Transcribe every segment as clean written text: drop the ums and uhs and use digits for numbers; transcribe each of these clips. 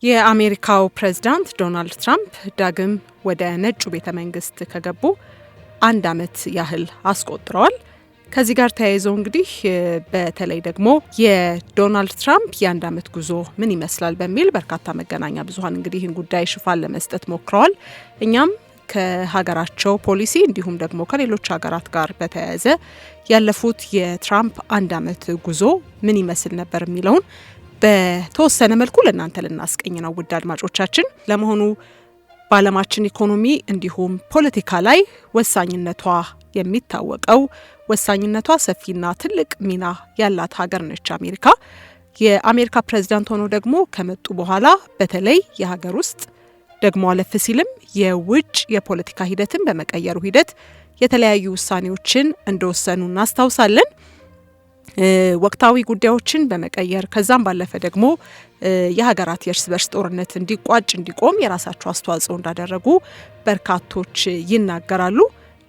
የአሜሪካው ፕሬዝዳንት ዶናልድ ትራምፕ ዳግም ወደ ነጩ ቤተ መንግስት ከገቡ 1 ዓመት ያህል አስቆጥረዋል። ከዚህ ጋር ተያይዞ እንግዲህ በተለይ ደግሞ የዶናልድ ትራምፕ የ1 ዓመት ጉዞ ምን ይመስላል በሚል በርካታ መገናኛ ብዙሃን እንግዲህ ይህን ጉዳይ ሽፋን ለመስጠት ሞክረዋል። እኛም ከሀገራቸው ፖሊሲ እንዲሁም ደግሞ ከሌሎች ሀገራት ጋር በተያያዘ ያለፉት የትራምፕ 1 ዓመት ጉዞ ምን ይመስል ነበር የሚለውን በተወሰነ መልኩ ለእናንተ ልናስቀኝ ነው። ውድ አድማጮቻችን፣ ለመሆኑ በዓለማችን ኢኮኖሚ እንዲሁም ፖለቲካ ላይ ወሳኝነቷ የሚታወቀው ወሳኝነቷ ሰፊና ትልቅ ሚና ያላት ሀገር ነች አሜሪካ። የአሜሪካ ፕሬዝዳንት ሆነው ደግሞ ከመጡ በኋላ በተለይ የሀገር ውስጥ ደግሞ አለፍ ሲልም የውጭ የፖለቲካ ሂደትን በመቀየሩ ሂደት የተለያዩ ውሳኔዎችን እንደወሰኑ እናስታውሳለን። ወቅታዊ ጉዳዮችን በመቀየር ከዛም ባለፈ ደግሞ የሀገራት የእርስ በርስ ጦርነት እንዲቋጭ እንዲቆም የራሳቸው አስተዋጽኦ እንዳደረጉ በርካቶች ይናገራሉ።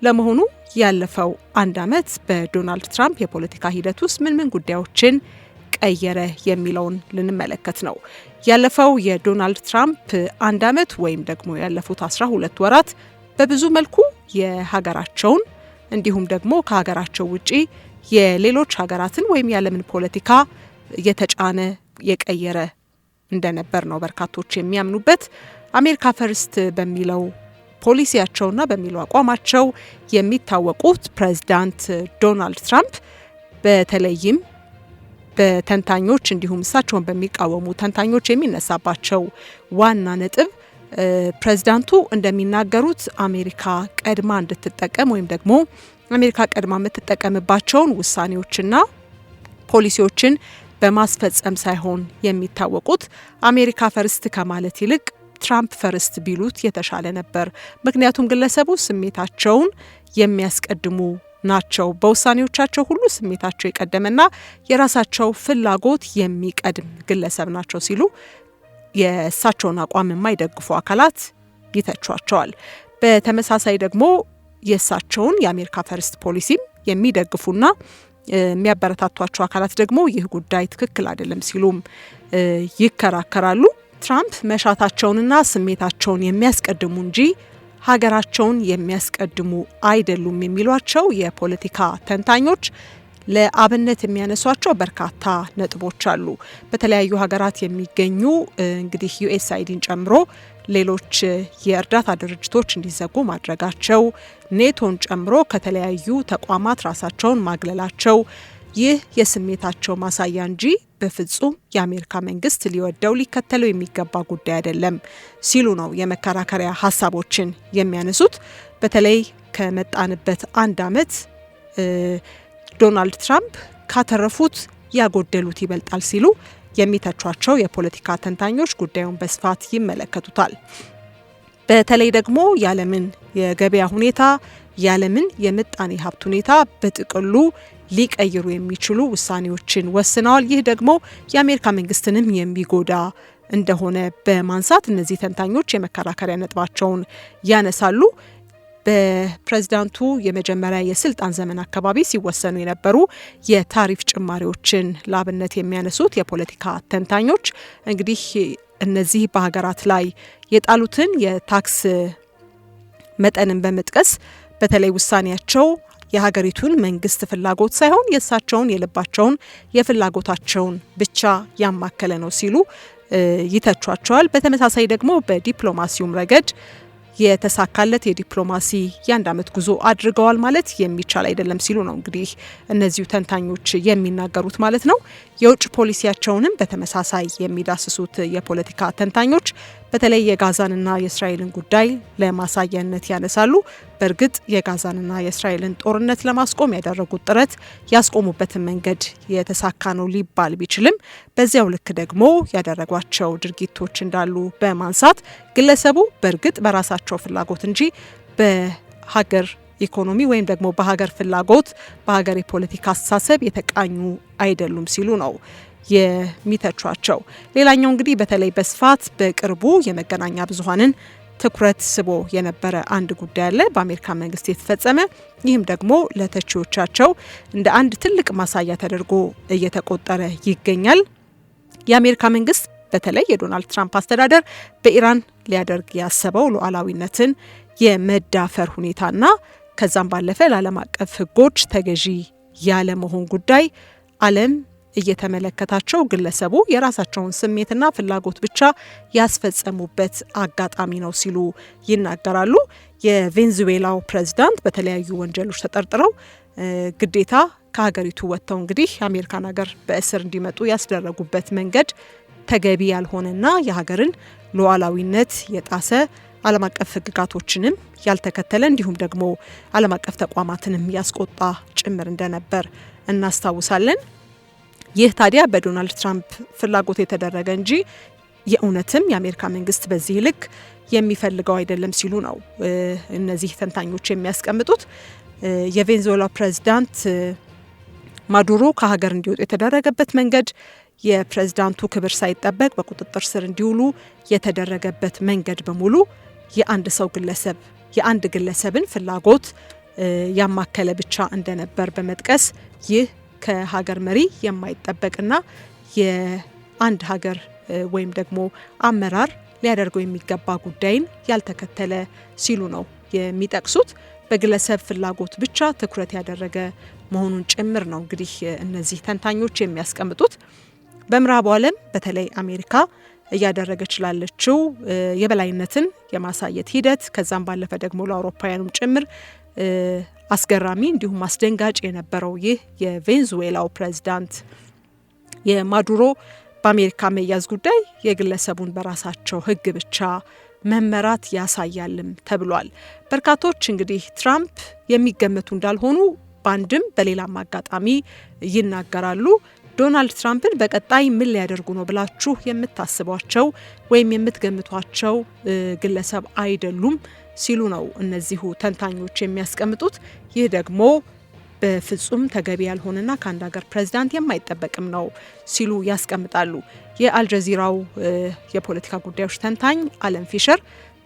ለመሆኑ ያለፈው 1 ዓመት በዶናልድ ትራምፕ የፖለቲካ ሂደት ውስጥ ምን ጉዳዮችን ቀየረ የሚለውን ልንመለከት ነው። ያለፈው የዶናልድ ትራምፕ 1 ዓመት ወይም ደግሞ ያለፉት 12 ወራት በብዙ መልኩ የሀገራቸውን እንዲሁም ደግሞ ከሀገራቸው ውጪ የሌሎች ሀገራትን ወይም የዓለምን ፖለቲካ የተጫነ የቀየረ እንደነበር ነው በርካቶች የሚያምኑበት። አሜሪካ ፈርስት በሚለው ፖሊሲያቸውና በሚለው አቋማቸው የሚታወቁት ፕሬዝዳንት ዶናልድ ትራምፕ በተለይም በተንታኞች እንዲሁም እሳቸውን በሚቃወሙ ተንታኞች የሚነሳባቸው ዋና ነጥብ ፕሬዝዳንቱ እንደሚናገሩት አሜሪካ ቀድማ እንድትጠቀም ወይም ደግሞ አሜሪካ ቀድማ የምትጠቀምባቸውን ውሳኔዎችና ፖሊሲዎችን በማስፈጸም ሳይሆን የሚታወቁት አሜሪካ ፈርስት ከማለት ይልቅ ትራምፕ ፈርስት ቢሉት የተሻለ ነበር። ምክንያቱም ግለሰቡ ስሜታቸውን የሚያስቀድሙ ናቸው። በውሳኔዎቻቸው ሁሉ ስሜታቸው የቀደመና የራሳቸው ፍላጎት የሚቀድም ግለሰብ ናቸው ሲሉ የእሳቸውን አቋም የማይደግፉ አካላት ይተቿቸዋል። በተመሳሳይ ደግሞ የእሳቸውን የአሜሪካ ፈርስት ፖሊሲም የሚደግፉና የሚያበረታቷቸው አካላት ደግሞ ይህ ጉዳይ ትክክል አይደለም ሲሉም ይከራከራሉ። ትራምፕ መሻታቸውንና ስሜታቸውን የሚያስቀድሙ እንጂ ሀገራቸውን የሚያስቀድሙ አይደሉም የሚሏቸው የፖለቲካ ተንታኞች ለአብነት የሚያነሷቸው በርካታ ነጥቦች አሉ። በተለያዩ ሀገራት የሚገኙ እንግዲህ ዩኤስአይዲን ጨምሮ ሌሎች የእርዳታ ድርጅቶች እንዲዘጉ ማድረጋቸው፣ ኔቶን ጨምሮ ከተለያዩ ተቋማት ራሳቸውን ማግለላቸው ይህ የስሜታቸው ማሳያ እንጂ በፍጹም የአሜሪካ መንግስት ሊወደው ሊከተለው የሚገባ ጉዳይ አይደለም ሲሉ ነው የመከራከሪያ ሀሳቦችን የሚያነሱት። በተለይ ከመጣንበት 1 ዓመት ዶናልድ ትራምፕ ካተረፉት ያጎደሉት ይበልጣል ሲሉ የሚተቿቸው የፖለቲካ ተንታኞች ጉዳዩን በስፋት ይመለከቱታል። በተለይ ደግሞ የዓለምን የገበያ ሁኔታ፣ የዓለምን የምጣኔ ሀብት ሁኔታ በጥቅሉ ሊቀይሩ የሚችሉ ውሳኔዎችን ወስነዋል። ይህ ደግሞ የአሜሪካ መንግስትንም የሚጎዳ እንደሆነ በማንሳት እነዚህ ተንታኞች የመከራከሪያ ነጥባቸውን ያነሳሉ። በፕሬዝዳንቱ የመጀመሪያ የስልጣን ዘመን አካባቢ ሲወሰኑ የነበሩ የታሪፍ ጭማሪዎችን ለአብነት የሚያነሱት የፖለቲካ ተንታኞች እንግዲህ እነዚህ በሀገራት ላይ የጣሉትን የታክስ መጠንን በመጥቀስ በተለይ ውሳኔያቸው የሀገሪቱን መንግስት ፍላጎት ሳይሆን የእሳቸውን የልባቸውን የፍላጎታቸውን ብቻ ያማከለ ነው ሲሉ ይተቿቸዋል። በተመሳሳይ ደግሞ በዲፕሎማሲውም ረገድ የተሳካለት የዲፕሎማሲ የ1 ዓመት ጉዞ አድርገዋል ማለት የሚቻል አይደለም ሲሉ ነው እንግዲህ እነዚሁ ተንታኞች የሚናገሩት ማለት ነው። የውጭ ፖሊሲያቸውንም በተመሳሳይ የሚዳስሱት የፖለቲካ ተንታኞች በተለይ የጋዛንና የእስራኤልን ጉዳይ ለማሳያነት ያነሳሉ። በእርግጥ የጋዛንና የእስራኤልን ጦርነት ለማስቆም ያደረጉት ጥረት ያስቆሙበትን መንገድ የተሳካ ነው ሊባል ቢችልም በዚያው ልክ ደግሞ ያደረጓቸው ድርጊቶች እንዳሉ በማንሳት ግለሰቡ በእርግጥ በራሳቸው ፍላጎት እንጂ በሀገር ኢኮኖሚ ወይም ደግሞ በሀገር ፍላጎት በሀገር የፖለቲካ አስተሳሰብ የተቃኙ አይደሉም ሲሉ ነው የሚተቿቸው። ሌላኛው እንግዲህ በተለይ በስፋት በቅርቡ የመገናኛ ብዙሃንን ትኩረት ስቦ የነበረ አንድ ጉዳይ አለ በአሜሪካ መንግስት የተፈጸመ። ይህም ደግሞ ለተቺዎቻቸው እንደ አንድ ትልቅ ማሳያ ተደርጎ እየተቆጠረ ይገኛል። የአሜሪካ መንግስት በተለይ የዶናልድ ትራምፕ አስተዳደር በኢራን ሊያደርግ ያሰበው ሉዓላዊነትን የመዳፈር ሁኔታና ከዛም ባለፈ ለዓለም አቀፍ ሕጎች ተገዢ ያለ መሆን ጉዳይ ዓለም እየተመለከታቸው ግለሰቡ የራሳቸውን ስሜትና ፍላጎት ብቻ ያስፈጸሙበት አጋጣሚ ነው ሲሉ ይናገራሉ። የቬንዙዌላው ፕሬዝዳንት በተለያዩ ወንጀሎች ተጠርጥረው ግዴታ ከሀገሪቱ ወጥተው እንግዲህ የአሜሪካን ሀገር በእስር እንዲመጡ ያስደረጉበት መንገድ ተገቢ ያልሆነና የሀገርን ሉዓላዊነት የጣሰ ዓለም አቀፍ ሕግጋቶችንም ያልተከተለ እንዲሁም ደግሞ ዓለም አቀፍ ተቋማትንም ያስቆጣ ጭምር እንደነበር እናስታውሳለን። ይህ ታዲያ በዶናልድ ትራምፕ ፍላጎት የተደረገ እንጂ የእውነትም የአሜሪካ መንግስት በዚህ ልክ የሚፈልገው አይደለም ሲሉ ነው እነዚህ ተንታኞች የሚያስቀምጡት። የቬንዙዌላ ፕሬዝዳንት ማዱሮ ከሀገር እንዲወጡ የተደረገበት መንገድ፣ የፕሬዝዳንቱ ክብር ሳይጠበቅ በቁጥጥር ስር እንዲውሉ የተደረገበት መንገድ በሙሉ የአንድ ግለሰብን ፍላጎት ያማከለ ብቻ እንደነበር በመጥቀስ ይህ ከሀገር መሪ የማይጠበቅና የአንድ ሀገር ወይም ደግሞ አመራር ሊያደርገው የሚገባ ጉዳይን ያልተከተለ ሲሉ ነው የሚጠቅሱት። በግለሰብ ፍላጎት ብቻ ትኩረት ያደረገ መሆኑን ጭምር ነው እንግዲህ እነዚህ ተንታኞች የሚያስቀምጡት። በምዕራቡ ዓለም በተለይ አሜሪካ እያደረገች ላለችው የበላይነትን የማሳየት ሂደት ከዛም ባለፈ ደግሞ ለአውሮፓውያኑም ጭምር አስገራሚ እንዲሁም አስደንጋጭ የነበረው ይህ የቬንዙዌላው ፕሬዝዳንት የማዱሮ በአሜሪካ መያዝ ጉዳይ የግለሰቡን በራሳቸው ሕግ ብቻ መመራት ያሳያልም ተብሏል። በርካቶች እንግዲህ ትራምፕ የሚገመቱ እንዳልሆኑ በአንድም በሌላም አጋጣሚ ይናገራሉ። ዶናልድ ትራምፕን በቀጣይ ምን ሊያደርጉ ነው ብላችሁ የምታስቧቸው ወይም የምትገምቷቸው ግለሰብ አይደሉም ሲሉ ነው እነዚሁ ተንታኞች የሚያስቀምጡት። ይህ ደግሞ በፍጹም ተገቢ ያልሆነና ከአንድ ሀገር ፕሬዝዳንት የማይጠበቅም ነው ሲሉ ያስቀምጣሉ። የአልጀዚራው የፖለቲካ ጉዳዮች ተንታኝ አለን ፊሸር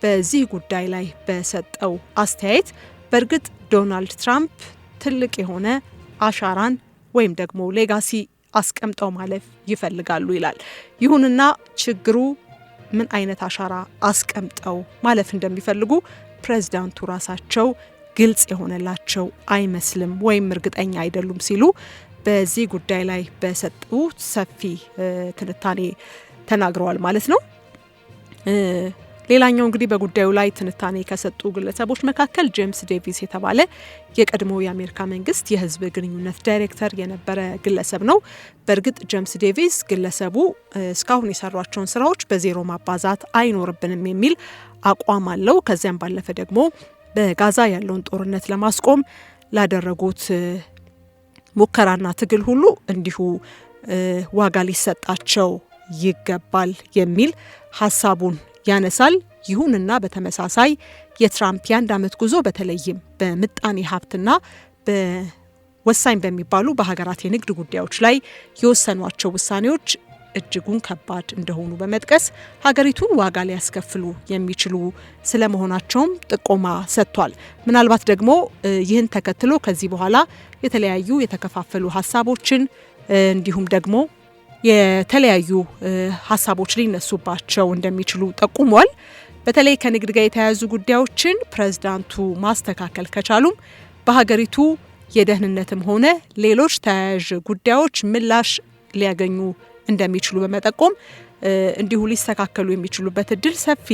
በዚህ ጉዳይ ላይ በሰጠው አስተያየት በእርግጥ ዶናልድ ትራምፕ ትልቅ የሆነ አሻራን ወይም ደግሞ ሌጋሲ አስቀምጠው ማለፍ ይፈልጋሉ ይላል። ይሁንና ችግሩ ምን አይነት አሻራ አስቀምጠው ማለፍ እንደሚፈልጉ ፕሬዝዳንቱ ራሳቸው ግልጽ የሆነላቸው አይመስልም ወይም እርግጠኛ አይደሉም ሲሉ በዚህ ጉዳይ ላይ በሰጡት ሰፊ ትንታኔ ተናግረዋል ማለት ነው። ሌላኛው እንግዲህ በጉዳዩ ላይ ትንታኔ ከሰጡ ግለሰቦች መካከል ጄምስ ዴቪስ የተባለ የቀድሞ የአሜሪካ መንግስት የህዝብ ግንኙነት ዳይሬክተር የነበረ ግለሰብ ነው። በእርግጥ ጄምስ ዴቪስ ግለሰቡ እስካሁን የሰሯቸውን ስራዎች በዜሮ ማባዛት አይኖርብንም የሚል አቋም አለው። ከዚያም ባለፈ ደግሞ በጋዛ ያለውን ጦርነት ለማስቆም ላደረጉት ሙከራና ትግል ሁሉ እንዲሁ ዋጋ ሊሰጣቸው ይገባል የሚል ሀሳቡን ያነሳል። ይሁንና በተመሳሳይ የትራምፕ የአንድ ዓመት ጉዞ በተለይም በምጣኔ ሀብትና በወሳኝ በሚባሉ በሀገራት የንግድ ጉዳዮች ላይ የወሰኗቸው ውሳኔዎች እጅጉን ከባድ እንደሆኑ በመጥቀስ ሀገሪቱን ዋጋ ሊያስከፍሉ የሚችሉ ስለመሆናቸውም ጥቆማ ሰጥቷል። ምናልባት ደግሞ ይህን ተከትሎ ከዚህ በኋላ የተለያዩ የተከፋፈሉ ሀሳቦችን እንዲሁም ደግሞ የተለያዩ ሀሳቦች ሊነሱባቸው እንደሚችሉ ጠቁሟል። በተለይ ከንግድ ጋር የተያያዙ ጉዳዮችን ፕሬዝዳንቱ ማስተካከል ከቻሉም በሀገሪቱ የደህንነትም ሆነ ሌሎች ተያያዥ ጉዳዮች ምላሽ ሊያገኙ እንደሚችሉ በመጠቆም እንዲሁ ሊስተካከሉ የሚችሉበት እድል ሰፊ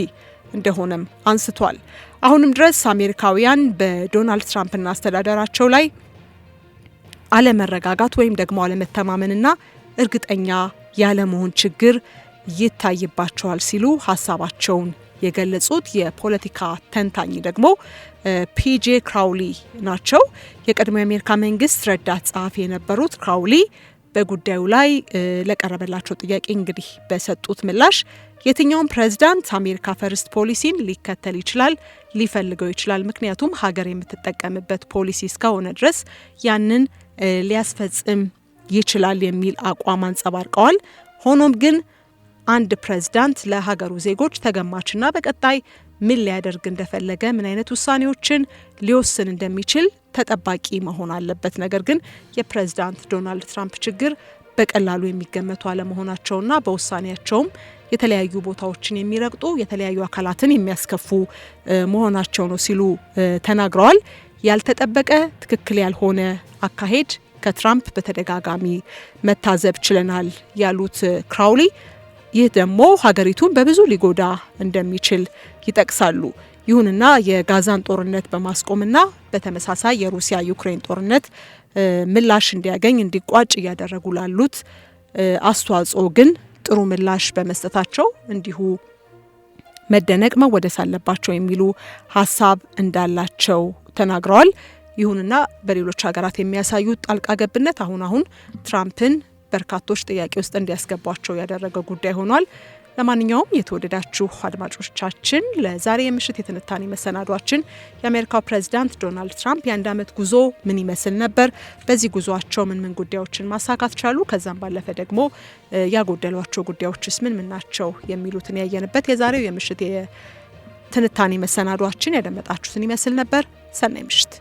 እንደሆነም አንስቷል። አሁንም ድረስ አሜሪካውያን በዶናልድ ትራምፕና አስተዳደራቸው ላይ አለመረጋጋት ወይም ደግሞ አለመተማመንና እርግጠኛ ያለመሆን ችግር ይታይባቸዋል ሲሉ ሀሳባቸውን የገለጹት የፖለቲካ ተንታኝ ደግሞ ፒጄ ክራውሊ ናቸው። የቀድሞ የአሜሪካ መንግስት ረዳት ጸሐፊ የነበሩት ክራውሊ በጉዳዩ ላይ ለቀረበላቸው ጥያቄ እንግዲህ በሰጡት ምላሽ የትኛውም ፕሬዝዳንት አሜሪካ ፈርስት ፖሊሲን ሊከተል ይችላል፣ ሊፈልገው ይችላል። ምክንያቱም ሀገር የምትጠቀምበት ፖሊሲ እስከሆነ ድረስ ያንን ሊያስፈጽም ይችላል የሚል አቋም አንጸባርቀዋል። ሆኖም ግን አንድ ፕሬዝዳንት ለሀገሩ ዜጎች ተገማችና በቀጣይ ምን ሊያደርግ እንደፈለገ ምን አይነት ውሳኔዎችን ሊወስን እንደሚችል ተጠባቂ መሆን አለበት። ነገር ግን የፕሬዝዳንት ዶናልድ ትራምፕ ችግር በቀላሉ የሚገመቱ አለመሆናቸውና በውሳኔያቸውም የተለያዩ ቦታዎችን የሚረግጡ የተለያዩ አካላትን የሚያስከፉ መሆናቸው ነው ሲሉ ተናግረዋል። ያልተጠበቀ ትክክል ያልሆነ አካሄድ ከትራምፕ በተደጋጋሚ መታዘብ ችለናል ያሉት ክራውሊ ይህ ደግሞ ሀገሪቱን በብዙ ሊጎዳ እንደሚችል ይጠቅሳሉ። ይሁንና የጋዛን ጦርነት በማስቆምና በተመሳሳይ የሩሲያ ዩክሬን ጦርነት ምላሽ እንዲያገኝ እንዲቋጭ እያደረጉ ላሉት አስተዋጽኦ ግን ጥሩ ምላሽ በመስጠታቸው እንዲሁ መደነቅ መወደስ አለባቸው የሚሉ ሀሳብ እንዳላቸው ተናግረዋል። ይሁንና በሌሎች ሀገራት የሚያሳዩት ጣልቃ ገብነት አሁን ትራምፕን በርካቶች ጥያቄ ውስጥ እንዲያስገቧቸው ያደረገ ጉዳይ ሆኗል። ለማንኛውም የተወደዳችሁ አድማጮቻችን ለዛሬ የምሽት የትንታኔ መሰናዷችን የአሜሪካው ፕሬዝዳንት ዶናልድ ትራምፕ የአንድ ዓመት ጉዞ ምን ይመስል ነበር፣ በዚህ ጉዞአቸው ምን ጉዳዮችን ማሳካት ቻሉ፣ ከዛም ባለፈ ደግሞ ያጎደሏቸው ጉዳዮችስ ምን ናቸው የሚሉትን ያየንበት የዛሬው የምሽት የትንታኔ መሰናዷችን ያደመጣችሁትን ይመስል ነበር። ሰናይ ምሽት።